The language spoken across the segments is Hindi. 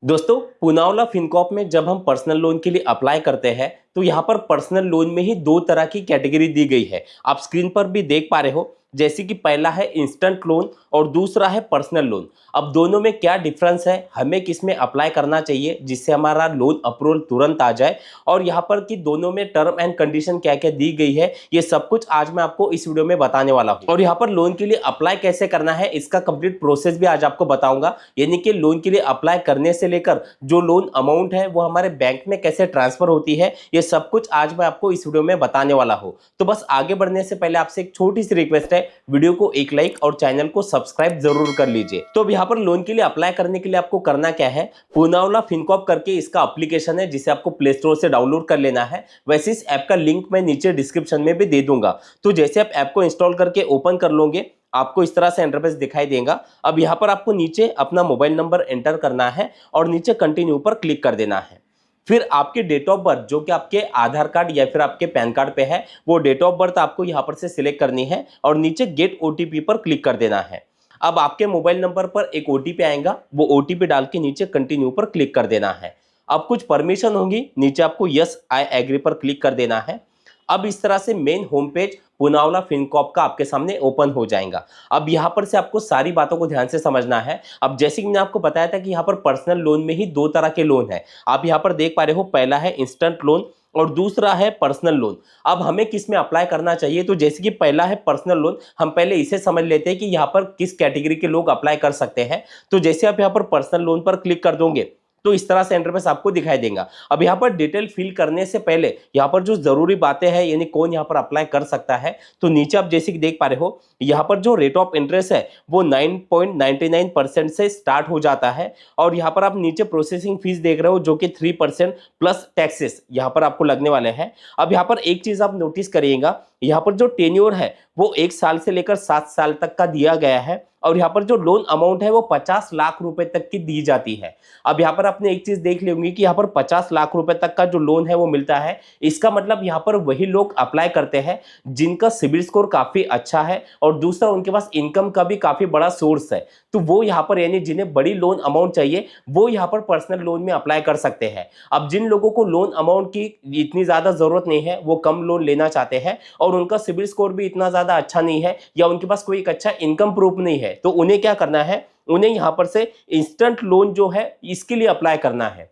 दोस्तों पूनावाला फिनकॉर्प में जब हम पर्सनल लोन के लिए अप्लाई करते हैं तो यहाँ पर पर्सनल लोन में ही दो तरह की कैटेगरी दी गई है। आप स्क्रीन पर भी देख पा रहे हो, जैसे कि पहला है इंस्टेंट लोन और दूसरा है पर्सनल लोन। अब दोनों में क्या डिफरेंस है, हमें किस में अप्लाई करना चाहिए जिससे हमारा लोन अप्रूवल तुरंत आ जाए, और यहाँ पर कि दोनों में टर्म एंड कंडीशन क्या क्या दी गई है, ये सब कुछ आज मैं आपको इस वीडियो में बताने वाला हूँ। और यहाँ पर लोन के लिए अप्लाई कैसे करना है इसका कंप्लीट प्रोसेस भी आज आपको बताऊंगा। यानी कि लोन के लिए अप्लाई करने से लेकर जो लोन अमाउंट है वो हमारे बैंक में कैसे ट्रांसफर होती है, ये सब कुछ आज मैं आपको इस वीडियो में बताने वाला हूं। तो बस आगे बढ़ने से पहले आपसे एक छोटी सी रिक्वेस्ट है, वीडियो को एक लाइक और चैनल को सब्सक्राइब जरूर कर लीजिए। तो अब यहाँ पर लोन के लिए अप्लाई करने के लिए आपको करना क्या है, पूनावाला फिनकॉर्प करके इसका एप्लीकेशन है जिसे आपको प्ले स्टोर से डाउनलोड कर लेना है। वैसे इस ऐप का लिंक मैं नीचे डिस्क्रिप्शन में भी दे दूंगा। तो जैसे आप ऐप को इंस्टॉल करके ओपन कर लोगे, आपको इस तरह से इंटरफेस दिखाई देगा। अब यहाँ पर आपको नीचे अपना मोबाइल नंबर एंटर करना है और नीचे कंटिन्यू पर क्लिक कर देना है। फिर आपके डेट ऑफ बर्थ जो कि आपके आधार कार्ड या फिर आपके पैन कार्ड पे है, वो डेट ऑफ बर्थ आपको यहाँ पर से सिलेक्ट करनी है और नीचे गेट ओटीपी पर क्लिक कर देना है। अब आपके मोबाइल नंबर पर एक ओटीपी आएगा, वो ओटीपी डाल के नीचे कंटिन्यू पर क्लिक कर देना है। अब कुछ परमिशन होंगी, नीचे आपको यस आई एग्री पर क्लिक कर देना है। अब इस तरह से main home page Poonawalla Fincorp का आपके सामने ओपन हो जाएगा। अब यहाँ पर से आपको सारी बातों को ध्यान से समझना है। अब जैसे कि मैंने आपको बताया था कि यहाँ पर पर्सनल लोन में ही दो तरह के लोन है। आप यहाँ पर देख पा रहे हो, पहला है इंस्टेंट लोन और दूसरा है पर्सनल लोन। अब हमें किस में अप्लाई करना चाहिए, तो जैसे कि पहला है पर्सनल लोन, हम पहले इसे समझ लेते हैं कि यहाँ पर किस कैटेगरी के लोग अप्लाई कर सकते हैं। तो जैसे आप यहाँ पर पर्सनल लोन पर क्लिक कर दोगे तो इस तरह से इंटरफेस आपको दिखाई देगा। अब यहाँ पर डिटेल फिल करने से पहले यहाँ पर जो जरूरी बातें हैं, यानी कौन यहाँ पर अप्लाई कर सकता है, तो नीचे आप जैसे कि देख पा रहे हो, यहाँ पर जो रेट ऑफ इंटरेस्ट है वो 9.99% से स्टार्ट हो जाता है। और यहाँ पर आप नीचे प्रोसेसिंग फीस देख रहे हो जो कि 3% प्लस टैक्सेस यहाँ पर आपको लगने वाले हैं। अब यहाँ पर एक चीज आप नोटिस करिएगा, यहाँ पर जो टेन्योर है वो 1 साल से लेकर 7 साल तक का दिया गया है और यहाँ पर जो लोन अमाउंट है वो 50 लाख रुपए तक की दी जाती है। अब यहाँ पर आपने एक चीज देख ली होंगी कि यहाँ पर 50 लाख रुपए तक का जो लोन है वो मिलता है। इसका मतलब यहाँ पर वही लोग अप्लाई करते हैं जिनका सिबिल स्कोर काफी अच्छा है और दूसरा उनके पास इनकम का भी काफी बड़ा सोर्स है। तो वो यहाँ पर यानी जिन्हें बड़ी लोन अमाउंट चाहिए वो यहाँ पर पर्सनल लोन में अप्लाई कर सकते हैं। अब जिन लोगों को लोन अमाउंट की इतनी ज्यादा जरूरत नहीं है, वो कम लोन लेना चाहते हैं और उनका सिबिल स्कोर भी इतना ज्यादा अच्छा नहीं है या उनके पास कोई एक अच्छा इनकम प्रूफ नहीं है, तो उन्हें क्या करना है, उन्हें यहां पर से इंस्टेंट लोन जो है इसके लिए अप्लाई करना है।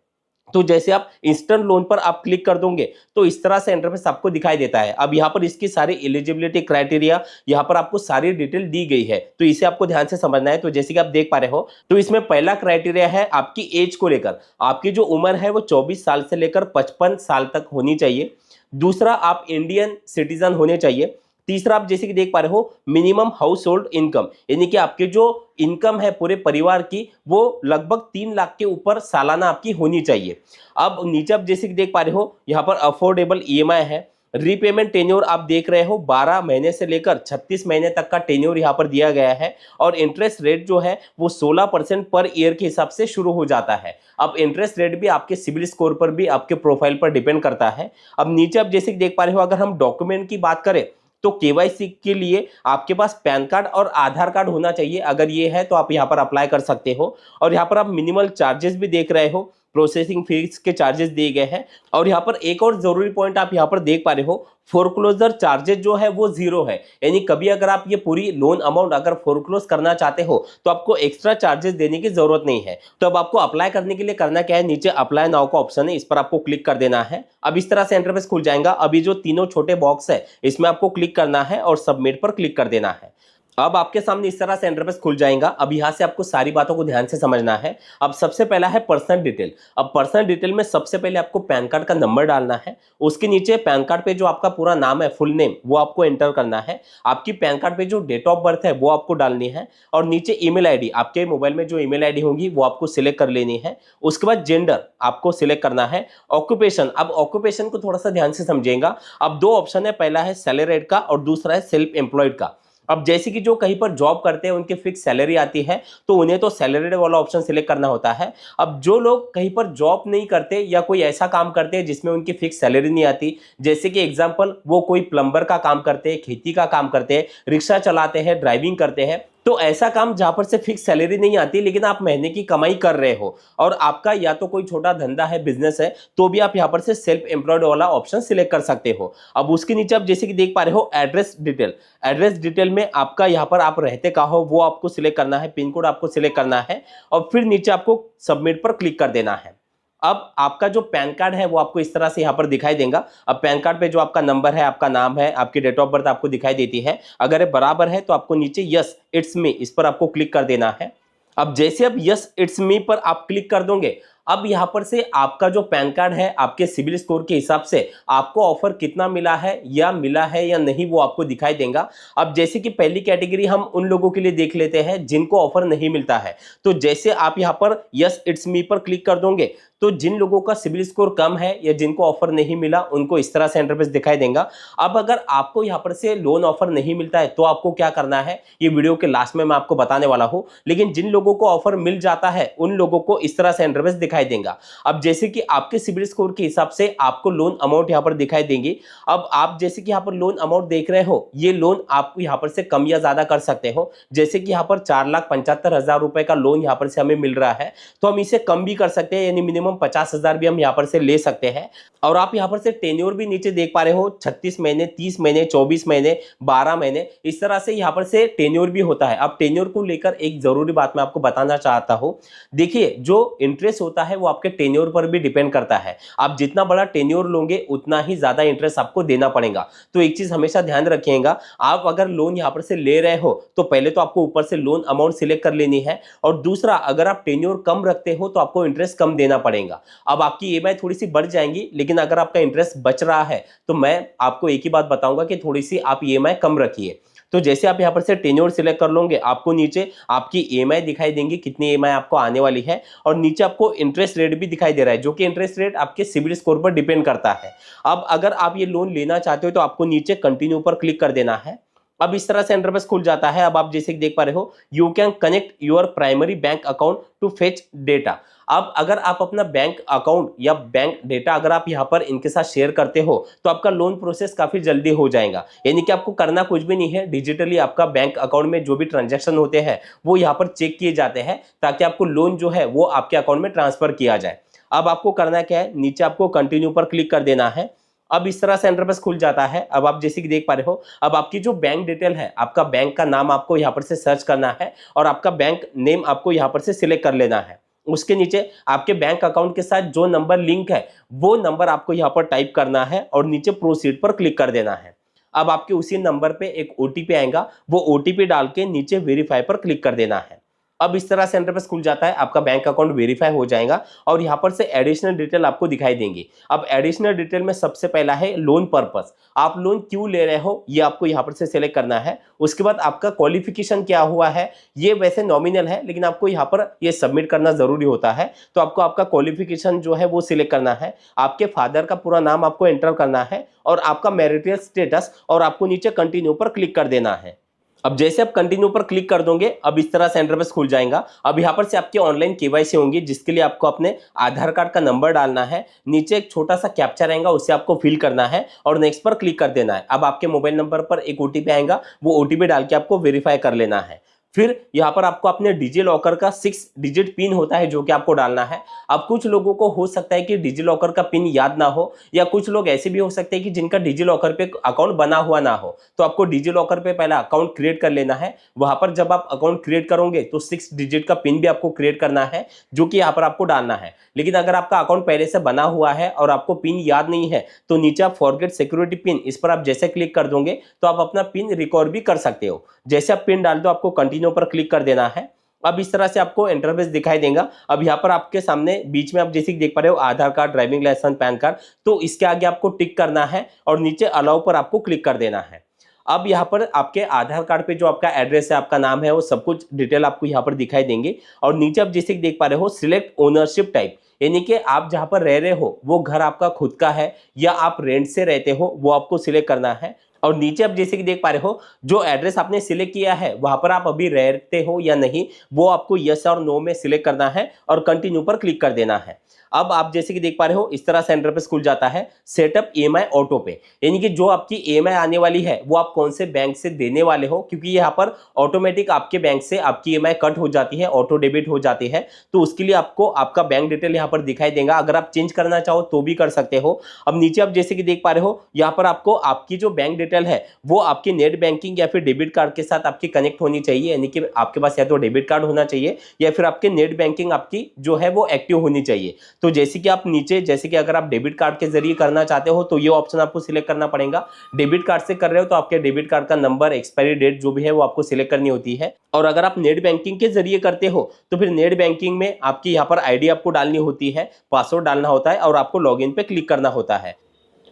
तो जैसे आप इंस्टेंट लोन पर आप क्लिक कर दोगे तो इस तरह से इंटरफेस आपको दिखाई देता है। अब यहाँ पर इसकी सारी एलिजिबिलिटी क्राइटेरिया यहाँ पर आपको सारी डिटेल दी गई है, तो इसे आपको ध्यान से समझना है। तो जैसे कि आप देख पा रहे हो, तो इसमें पहला क्राइटेरिया है आपकी एज को लेकर, आपकी जो उम्र है वो 24 साल से लेकर 55 साल तक होनी चाहिए। दूसरा, आप इंडियन सिटीजन होने चाहिए। तीसरा, आप जैसे कि देख पा रहे हो, मिनिमम हाउस होल्ड इनकम, यानी कि आपके जो इनकम है पूरे परिवार की वो लगभग 3 लाख के ऊपर सालाना आपकी होनी चाहिए। अब नीचे आप जैसे कि देख पा रहे हो, यहाँ पर अफोर्डेबल ईएमआई है। रीपेमेंट टेन्योर आप देख रहे हो 12 महीने से लेकर 36 महीने तक का टेन्योर यहाँ पर दिया गया है और इंटरेस्ट रेट जो है वो 16% पर ईयर के हिसाब से शुरू हो जाता है। अब इंटरेस्ट रेट भी आपके सिबिल स्कोर पर भी आपके प्रोफाइल पर डिपेंड करता है। अब नीचे आप जैसे कि देख पा रहे हो, अगर हम डॉक्यूमेंट की बात करें तो केवाईसी के लिए आपके पास पैन कार्ड और आधार कार्ड होना चाहिए। अगर ये है तो आप यहाँ पर अप्लाई कर सकते हो। और यहाँ पर आप मिनिमल चार्जेस भी देख रहे हो, प्रोसेसिंग फीस के चार्जेस दिए गए हैं। और यहाँ पर एक और जरूरी पॉइंट आप यहाँ पर देख पा रहे हो, फोरक्लोजर चार्जेस जो है वो 0 है, यानी कभी अगर आप ये पूरी लोन अमाउंट अगर फोरक्लोज करना चाहते हो तो आपको एक्स्ट्रा चार्जेस देने की जरूरत नहीं है। तो अब आपको अप्लाई करने के लिए करना क्या है, नीचे अप्लाई नाउ का ऑप्शन है, इस पर आपको क्लिक कर देना है। अब इस तरह से इंटरफेस खुल जाएगा। अभी जो तीनों छोटे बॉक्स है इसमें आपको क्लिक करना है और सबमिट पर क्लिक कर देना है। अब आपके सामने इस तरह से इंटरफेस खुल जाएगा। अब यहाँ से आपको सारी बातों को ध्यान से समझना है। अब सबसे पहला है पर्सनल डिटेल। अब पर्सनल डिटेल में सबसे पहले आपको पैन कार्ड का नंबर डालना है। उसके नीचे पैन कार्ड पे जो आपका पूरा नाम है, फुल नेम, वो आपको एंटर करना है। आपकी पैन कार्ड पे जो डेट ऑफ बर्थ है वो आपको डालनी है और नीचे ईमेल आईडी, आपके मोबाइल में जो ईमेल आईडी होगी वो आपको सिलेक्ट कर लेनी है। उसके बाद जेंडर आपको सिलेक्ट करना है। ऑक्यूपेशन, अब ऑक्यूपेशन को थोड़ा सा ध्यान से समझिएगा। अब 2 ऑप्शन है, पहला है सैलरीड का और दूसरा है सेल्फ एम्प्लॉयड का। अब जैसे कि जो कहीं पर जॉब करते हैं उनकी फिक्स सैलरी आती है तो उन्हें तो सैलरीड वाला ऑप्शन सिलेक्ट करना होता है। अब जो लोग कहीं पर जॉब नहीं करते या कोई ऐसा काम करते हैं जिसमें उनकी फिक्स सैलरी नहीं आती, जैसे कि एग्जांपल वो कोई प्लम्बर का काम करते हैं, खेती का काम करते हैं, रिक्शा चलाते हैं, ड्राइविंग करते हैं, तो ऐसा काम जहां पर से फिक्स सैलरी नहीं आती लेकिन आप महीने की कमाई कर रहे हो और आपका या तो कोई छोटा धंधा है, बिजनेस है, तो भी आप यहां पर से सेल्फ एम्प्लॉयड वाला ऑप्शन सिलेक्ट कर सकते हो। अब उसके नीचे आप जैसे कि देख पा रहे हो एड्रेस डिटेल, एड्रेस डिटेल में आपका यहां पर आप रहते कहाँ हो वो आपको सिलेक्ट करना है, पिन कोड आपको सिलेक्ट करना है और फिर नीचे आपको सबमिट पर क्लिक कर देना है। अब आपका जो पैन कार्ड है वो आपको इस तरह से यहाँ पर दिखाई देगा। अब पैन कार्ड पे जो आपका नंबर है, आपका नाम है, आपकी डेट ऑफ बर्थ आपको दिखाई देती है। अगर ये बराबर है तो आपको नीचे यस इट्स मी इस पर आपको क्लिक कर देना है। अब जैसे अब यस इट्स मी पर आप क्लिक कर दोगे, अब यहां पर से आपका जो पैन कार्ड है आपके सिविल स्कोर के हिसाब से आपको ऑफर कितना मिला है या नहीं वो आपको दिखाई देगा। अब जैसे कि पहली कैटेगरी हम उन लोगों के लिए देख लेते हैं जिनको ऑफर नहीं मिलता है। तो जैसे आप यहां पर यस इट्स मी पर क्लिक कर दोगे तो जिन लोगों का सिविल स्कोर कम है या जिनको ऑफर नहीं मिला उनको इस तरह से इंटरफेस दिखाई देगा। अब अगर आपको यहां पर से लोन ऑफर नहीं मिलता है तो आपको क्या करना है ये वीडियो के लास्ट में मैं आपको बताने वाला हूं, लेकिन जिन लोगों को ऑफर मिल जाता है उन लोगों को इस तरह से इंटरफेस दिखाई देगा। अब जैसे कि आपके सिविल स्कोर के हिसाब से आपको लोन अमाउंट यहां पर दिखाई देंगी। अब आप जैसे कि यहां पर लोन अमाउंट देख रहे हो, ये लोन आप यहां पर से कम या ज्यादा कर सकते हो। जैसे कि यहां पर 4,75,000 रुपए का लोन यहां पर से हमें मिल रहा है तो हम इसे कम भी कर सकते हैं, यानी मिनिमम 50,000 भी हम यहां पर से ले सकते हैं। और आप यहां पर से टेन्योर भी नीचे देख पा रहे हो, 36 महीने, 30 महीने, 24 महीने, 12 महीने, इस तरह से यहां पर से टेन्योर भी होता है। अब टेन्योर को लेकर एक जरूरी बात मैं आपको बताना चाहता हूं। देखिए जो इंटरेस्ट होता है वो आपके टेन्योर पर भी डिपेंड करता है। आप जितना बड़ा टेन्योर लोगे उतना ही ज्यादा इंटरेस्ट आपको देना पड़ेगा। तो एक चीज हमेशा ध्यान रखिएगा, आप अगर लोन यहां पर से ले रहे हो तो पहले तो आपको ऊपर से लोन अमाउंट सिलेक्ट कर लेनी है और दूसरा अगर आप टेन्योर कम रखते हो तो आपको इंटरेस्ट कम देना पड़ेगा। अब आपकी ईएमआई थोड़ी सी बढ़ जाएंगी, लेकिन अगर आपका इंटरेस्ट बच रहा है तो मैं आपको एक ही बात बताऊंगा कि थोड़ी सी आप ईएमआई कम रखिए। तो जैसे आप यहां पर से टेन्योर सिलेक्ट कर लोगे आपको नीचे आपकी ईएमआई दिखाई देंगी, कितनी ईएमआई आपको आने वाली है, और नीचे आपको इंटरेस्ट रेट भी दिखाई दे रहा है जो कि इंटरेस्ट रेट आपके सिविल स्कोर पर डिपेंड करता है। अब अगर आप ये लोन लेना चाहते हो तो आपको नीचे कंटिन्यू पर क्लिक कर देना है। अब इस तरह से इंटरफेस खुल जाता है। अब आप जैसे देख पा रहे हो you can connect your primary bank account to fetch data. अब अगर आप अपना बैंक अकाउंट या बैंक डेटा अगर आप यहां पर इनके साथ शेयर करते हो तो आपका लोन प्रोसेस काफी जल्दी हो जाएगा। यानी कि आपको करना कुछ भी नहीं है, डिजिटली आपका बैंक अकाउंट में जो भी ट्रांजैक्शन होते हैं वो यहां पर चेक किए जाते हैं ताकि आपको लोन जो है वो आपके अकाउंट में ट्रांसफर किया जाए। अब आपको करना क्या है, नीचे आपको कंटिन्यू पर क्लिक कर देना है। अब इस तरह से इंटरफेस खुल जाता है। अब आप जैसे कि देख पा रहे हो, अब आपकी जो बैंक डिटेल है, आपका बैंक का नाम आपको यहाँ पर से सर्च करना है और आपका बैंक नेम आपको यहाँ पर से सिलेक्ट कर लेना है। उसके नीचे आपके बैंक अकाउंट के साथ जो नंबर लिंक है वो नंबर आपको यहाँ पर टाइप करना है और नीचे प्रोसीड पर क्लिक कर देना है। अब आपके उसी नंबर पे एक ओटीपी आएगा, वो ओटीपी डाल के नीचे वेरीफाई पर क्लिक कर देना है। अब इस तरह से इंटरफेस खुल जाता है, आपका बैंक अकाउंट वेरीफाई हो जाएगा और यहाँ पर से एडिशनल डिटेल आपको दिखाई देंगी। अब एडिशनल डिटेल में सबसे पहला है लोन पर्पस। आप लोन क्यों ले रहे हो ये आपको यहाँ पर से सिलेक्ट करना है। उसके बाद आपका क्वालिफिकेशन क्या हुआ है, ये वैसे नॉमिनल है लेकिन आपको यहाँ पर ये सबमिट करना जरूरी होता है। तो आपको आपका क्वालिफिकेशन जो है वो सिलेक्ट करना है, आपके फादर का पूरा नाम आपको एंटर करना है और आपका मैरिटल स्टेटस, और आपको नीचे कंटिन्यू पर क्लिक कर देना है। अब जैसे आप कंटिन्यू पर क्लिक कर दोगे अब इस तरह से इंटरफेस खुल जाएगा। अब यहाँ पर से आपकी ऑनलाइन केवाईसी होंगी जिसके लिए आपको अपने आधार कार्ड का नंबर डालना है, नीचे एक छोटा सा कैप्चा रहेगा उसे आपको फिल करना है और नेक्स्ट पर क्लिक कर देना है। अब आपके मोबाइल नंबर पर एक ओटीपी आएगा, वो ओटीपी डाल के आपको वेरीफाई कर लेना है। फिर यहाँ पर आपको अपने डिजी लॉकर का 6 डिजिट पिन होता है जो कि आपको डालना है। अब कुछ लोगों को हो सकता है कि डिजी लॉकर का पिन याद ना हो, या कुछ लोग ऐसे भी हो सकते हैं कि जिनका डिजी लॉकर पे अकाउंट बना हुआ ना हो। तो आपको डिजी लॉकर पे पहला अकाउंट क्रिएट कर लेना है। वहां पर जब आप अकाउंट क्रिएट करोगे तो 6 डिजिट का पिन भी आपको क्रिएट करना है जो कि यहाँ पर आपको डालना है। लेकिन अगर आपका अकाउंट पहले से बना हुआ है और आपको पिन याद नहीं है तो नीचे आप फॉरगेट सिक्योरिटी पिन, इस पर आप जैसे क्लिक कर दोगे तो आप अपना पिन रिकॉर्ड भी कर सकते हो। जैसे आप पिन डाल दो आपको कंटिन्यू पर क्लिक कर देना है। अब इस तरह से आपको इंटरफेस दिखाई देगा। अब यहाँ पर आपके सामने बीच में आप जैसे देख पा रहे हो Aadhaar card, driving licence, PAN card, तो इसके आगे आपको टिक करना है और नीचे अलाउ पर आपको क्लिक कर देना है। अब यहाँ पर आपके आधार कार्ड पे जो आपका एड्रेस है, आपका नाम है, वो सब कुछ डिटेल आपको यहाँ पर दिखाई देंगे। और नीचे आप जैसे देख पा रहे हो सिलेक्ट ओनरशिप टाइप, यानी कि आप जहाँ पर रह रहे हो वो घर आपका खुद का है या आप रेंट से रहते हो वो आपको सिलेक्ट करना है। और नीचे आप जैसे कि देख पा रहे हो जो एड्रेस आपने सिलेक्ट किया है वहां पर आप अभी रहते हो या नहीं वो आपको यस और नो में सिलेक्ट करना है और कंटिन्यू पर क्लिक कर देना है। अब आप जैसे कि देख पा रहे हो इस तरह से इंटरफेस खुल जाता है। सेटअप ईएमआई ऑटो पे, यानी कि जो आपकी ईएमआई आने वाली है वो आप कौन से बैंक से देने वाले हो, क्योंकि यहाँ पर ऑटोमेटिक आपके बैंक से आपकी ईएमआई कट हो जाती है, ऑटो डेबिट हो जाती है। तो उसके लिए आपको आपका बैंक डिटेल यहाँ पर दिखाई देगा। अगर आप चेंज करना चाहो तो भी कर सकते हो। अब नीचे आप जैसे कि देख पा रहे हो यहाँ पर आपको आपकी जो बैंक डिटेल है वो आपकी नेट बैंकिंग या फिर डेबिट कार्ड के साथ आपकी कनेक्ट होनी चाहिए, यानी कि आपके पास या तो डेबिट कार्ड होना चाहिए या फिर आपके नेट बैंकिंग आपकी जो है वो एक्टिव होनी चाहिए। तो जैसे कि आप नीचे जैसे कि अगर आप डेबिट कार्ड के जरिए करना चाहते हो तो ये ऑप्शन आपको सिलेक्ट करना पड़ेगा। डेबिट कार्ड से कर रहे हो तो आपके डेबिट कार्ड का नंबर, एक्सपायरी डेट जो भी है वो आपको सिलेक्ट करनी होती है। और अगर आप नेट बैंकिंग के जरिए करते हो तो फिर नेट बैंकिंग में आपकी यहाँ पर आईडी आपको डालनी होती है, पासवर्ड डालना होता है और आपको लॉगिन पे क्लिक करना होता है।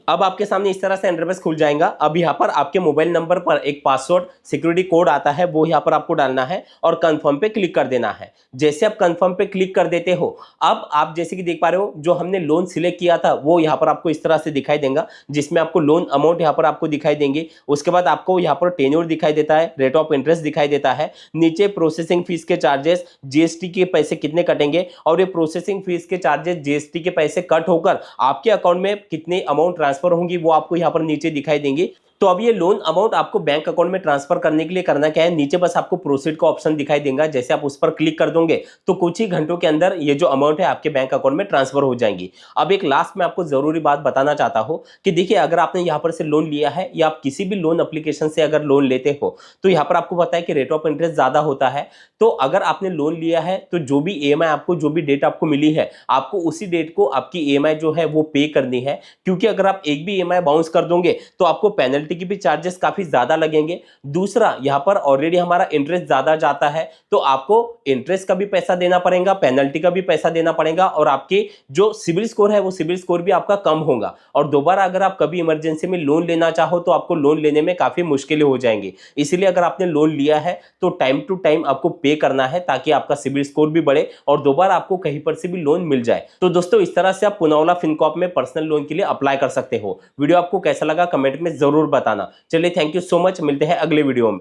अब आपके सामने इस तरह से इंटरफेस खुल जाएगा। अब यहाँ पर आपके मोबाइल नंबर पर एक पासवर्ड सिक्योरिटी कोड आता है, वो यहाँ पर आपको डालना है और कंफर्म पे क्लिक कर देना है। जैसे आप कंफर्म पे क्लिक कर देते हो, अब आप जैसे कि देख पा रहे हो जो हमने लोन सिलेक्ट किया था वो यहाँ पर आपको इस तरह से दिखाई देगा, जिसमें आपको लोन अमाउंट यहाँ पर आपको दिखाई देंगे। उसके बाद आपको यहाँ पर टेन्योर दिखाई देता है, रेट ऑफ इंटरेस्ट दिखाई देता है, नीचे प्रोसेसिंग फीस के चार्जेस, जीएसटी के पैसे कितने कटेंगे और ये प्रोसेसिंग फीस के चार्जेस, जीएसटी के पैसे कट होकर आपके अकाउंट में कितने अमाउंट ट्रांसफर होंगी वो आपको यहाँ पर नीचे दिखाई देंगे। तो अब ये लोन अमाउंट आपको बैंक अकाउंट में ट्रांसफर करने के लिए करना क्या है, नीचे बस आपको प्रोसीड का ऑप्शन दिखाई देगा। जैसे आप उस पर क्लिक कर दोगे तो कुछ ही घंटों के अंदर ये जो अमाउंट है आपके बैंक अकाउंट में ट्रांसफर हो जाएंगी। अब एक लास्ट में आपको जरूरी बात बताना चाहता हूं कि देखिए अगर आपने यहाँ पर से लोन लिया है या आप किसी भी लोन एप्लीकेशन से अगर लोन लेते हो तो यहाँ पर आपको पता है कि रेट ऑफ इंटरेस्ट ज्यादा होता है। तो अगर आपने लोन लिया है तो जो भी ईएमआई आपको, जो भी डेट आपको मिली है, आपको उसी डेट को आपकी ईएमआई जो है वो पे करनी है, क्योंकि अगर आप एक भी ईएमआई बाउंस कर दोगे तो आपको पेनल्टी की भी चार्जेस काफी ज्यादा लगेंगे। दूसरा, यहाँ पर ऑलरेडी हमारा इंटरेस्ट ज्यादा जाता है तो आपको इंटरेस्ट का भी पैसा देना पड़ेगा, पेनल्टी का भी पैसा देना पड़ेगा और आपके जो सिविल स्कोर है वो सिविल स्कोर भी आपका कम होगा। और दोबारा अगर आप कभी इमरजेंसी में लोन लेना चाहो तो आपको लोन लेने में काफी मुश्किलें हो जाएंगी। इसलिए अगर आपने लोन लिया है तो टाइम टू टाइम आपको पे करना है ताकि आपका सिविल स्कोर भी बढ़े और दोबारा आपको कहीं पर से भी लोन मिल जाए। तो दोस्तों इस तरह से आप पुनावाला फिनकॉर्प में पर्सनल लोन के लिए अप्लाई कर सकते हो। वीडियो आपको कैसा लगा कमेंट में जरूर बताना। चलिए थैंक यू सो मच, मिलते हैं अगले वीडियो में।